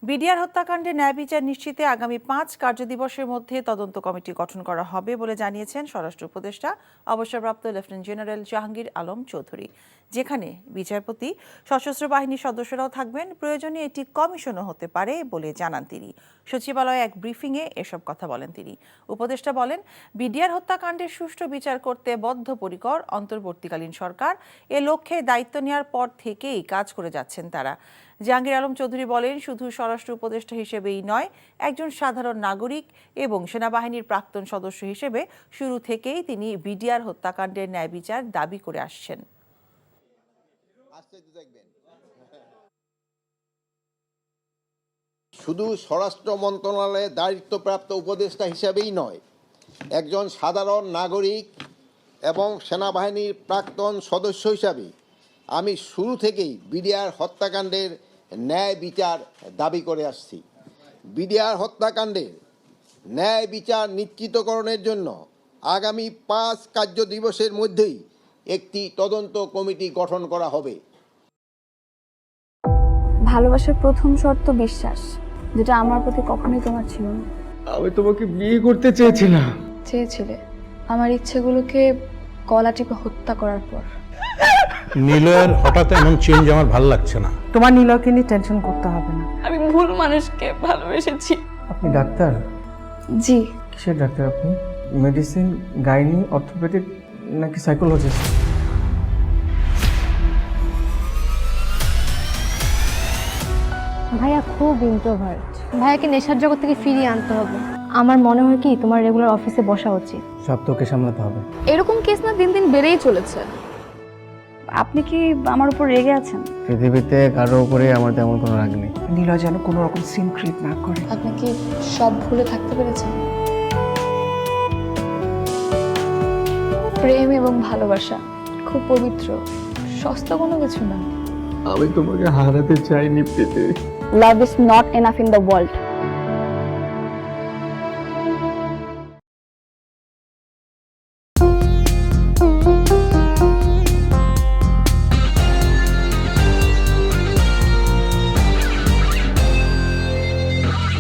BDR হত্যাকাণ্ডে ন্যায় বিচার নিশ্চিতে আগামী ৫ কার্যদিবসের মধ্যে তদন্ত কমিটি গঠন করা হবে বলে জানিয়েছেন স্বরাষ্ট্র উপদেষ্টা অবসরপ্রাপ্ত লেফটেন্যান্ট জেনারেল জাহাঙ্গীর আলম চৌধুরী। যেখানে বিচারপতি, সশস্ত্র বাহিনীর সদস্যরাও থাকবেন, প্রয়োজনে এটি কমিশনও হতে পারে বলে জানান তিনি। সচিবালয়ে এক ব্রিফিংয়ে এসব কথা বলেন তিনি। উপদেষ্টা বলেন, বিডিআর হত্যাকাণ্ডের সুষ্ঠু বিচার করতে বদ্ধপরিকর অন্তর্বর্তীকালীন সরকার। এ লক্ষ্যে দায়িত্ব নেওয়ার পর থেকেই কাজ করে যাচ্ছেন তারা। জাহাঙ্গীর আলম চৌধুরী বলেন, শুধু স্বরাষ্ট্র উপদেষ্টা হিসেবেই নয়, একজন সাধারণ নাগরিক এবং সেনাবাহিনীর প্রাক্তন সদস্য হিসেবে শুরু থেকেই তিনি বিডিআর হত্যাকাণ্ডের ন্যায় বিচার দাবি করে আসছেন। শুধু স্বরাষ্ট্র মন্ত্রণালয়ের দায়িত্বপ্রাপ্ত উপদেষ্টা হিসেবেই নয়, একজন সাধারণ নাগরিক এবং সেনাবাহিনীর প্রাক্তন সদস্য হিসাবে আমি শুরু থেকেই বিডিআর হত্যাকাণ্ডের ন্যায় বিচার দাবি করে আসছি। বিডিআর হত্যাকাণ্ডের ন্যায় বিচার নিশ্চিতকরণের জন্য আগামী ৫ কার্যদিবসের মধ্যেই একটি তদন্ত কমিটি গঠন করা হবে। ভালোবাসার প্রথম শর্ত বিশ্বাস, যেটা আমার প্রতি কখনোই তোমার ছিল না। আমি তোমাকে বিয়ে করতে চেয়েছিলাম। চেয়েছিলে আমার ইচ্ছেগুলোকে গলা টিপে হত্যা করার পর। নিলয়ের হঠাৎ এমন চেঞ্জ আমার ভালো লাগছে না। তোমার নিলয়কে নিয়ে টেনশন করতে হবে না। আমি ভুল মানুষকে ভালোবেসেছি। আপনি ডাক্তার? জি। কিসের ডাক্তার আপনি? মেডিসিন, গাইনি, অর্থোপেডিক নাকি সাইকোলজিস্ট? ভাইয়া খুব ইন্ট্রোভার্ট। ভাইয়াকে নেশার জগৎ থেকে ফিরিয়ে আনতে হবে। আমার মনে হয় কি তোমার রেগুলার অফিসে বসা উচিত। সব তোকে সামলাতে হবে। এরকম কেস না দিন দিন বেড়েই চলেছে। আপনি কি আমার উপর রেগে আছেন? পৃথিবীতে কারো উপরে আমার তেমন কোনো রাগ নেই। নিলয় যেন কোনো রকম সিন ক্রিয়েট না করে। আপনি কি সব ভুলে থাকতে পেরেছেন? প্রেম এবং ভালোবাসা খুব পবিত্র, সস্তা কোনো কিছু না। আমি তোমাকে হারাতে চাইনি Preeti. Love is not enough in the world.